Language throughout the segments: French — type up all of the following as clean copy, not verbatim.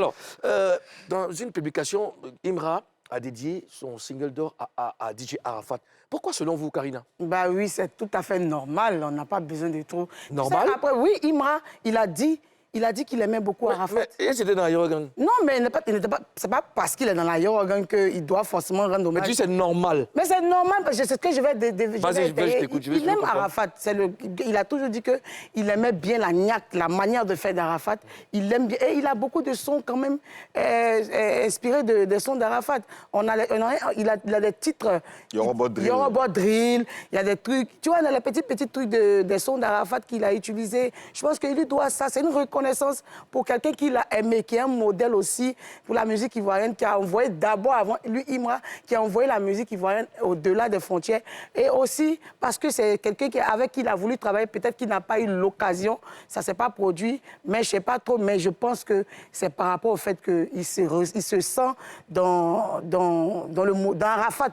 Alors, dans une publication, Imra a dédié son single d'or à DJ Arafat. Pourquoi selon vous, Karina? Bah oui, c'est tout à fait normal. On n'a pas besoin de trop. Normal? Tu sais, après, oui, Imra, il a dit qu'il aimait beaucoup Arafat. Mais c'était dans la Yorugang. Non, mais c'est pas parce qu'il est dans la Yorugang qu'il doit forcément rendre hommage. Mais tu dis c'est normal. Mais c'est normal, parce que c'est ce que je vais Vas-y, je t'écoute. Il aime Arafat. Il a toujours dit qu'il aimait bien la niaque, la manière de faire d'Arafat. Il aime bien. Et il a beaucoup de sons quand même inspirés des sons d'Arafat. Il a des titres... Yoruba Drill. Yoruba Drill. Il y a des trucs... Tu vois, il a les petits trucs des sons d'Arafat qu'il a utilisés. Je pense qu'il lui doit ça. C'est une reconnaissance pour quelqu'un qui l'a aimé, qui est un modèle aussi pour la musique ivoirienne, qui a envoyé d'abord, avant lui, Imra, qui a envoyé la musique ivoirienne au-delà des frontières. Et aussi parce que c'est quelqu'un avec qui il a voulu travailler, peut-être qu'il n'a pas eu l'occasion, ça ne s'est pas produit, mais je ne sais pas trop, mais je pense que c'est par rapport au fait qu'il se sent dans le mood d'Arafat.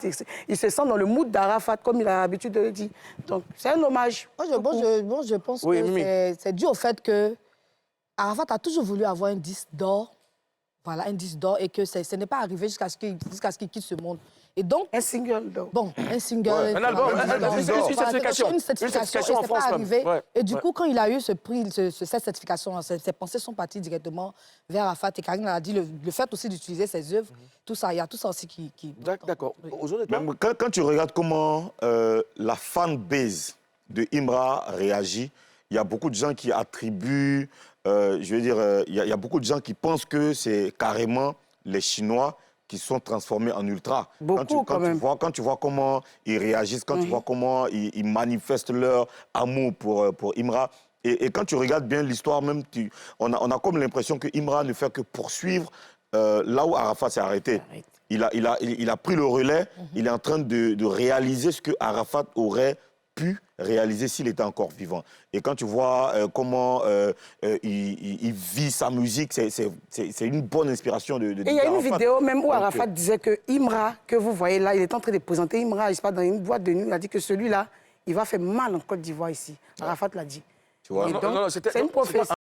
Il se sent dans le mood d'Arafat, comme il a l'habitude de le dire. Donc, c'est un hommage. Moi, je pense que c'est dû au fait que Arafat a toujours voulu avoir un disque d'or, voilà, un disque d'or, et que ce n'est pas arrivé jusqu'à ce qu'il quitte ce monde. Et donc... Un single d'or. Bon, un single... Ouais, un album, une certification en France. Pas arrivé. Ouais. Et du coup, quand il a eu ce prix, cette certification, ses pensées sont parties directement vers Arafat. Et Karine a dit le fait aussi d'utiliser ses œuvres, tout ça, il y a tout ça aussi qui... D'accord. Oui. Même quand tu regardes comment la fanbase de Imra réagit, il y a beaucoup de gens qui attribuent... je veux dire, il y a beaucoup de gens qui pensent que c'est carrément les Chinois qui sont transformés en ultra. Quand tu vois comment ils réagissent, quand tu vois comment ils manifestent leur amour pour Imra, et quand tu regardes bien l'histoire même, on a comme l'impression que Imra ne fait que poursuivre là où Arafat s'est arrêté. Il a pris le relais, il est en train de réaliser ce que Arafat aurait pu réaliser s'il était encore vivant. Et quand tu vois comment il vit sa musique, c'est une bonne inspiration de Et il y a une vidéo même où Arafat disait que Imra, que vous voyez là, il est en train de présenter Imra, il se passe dans une boîte de nuit, il a dit que celui-là, il va faire mal en Côte d'Ivoire ici. Arafat l'a dit. Tu vois? C'est une prophétie.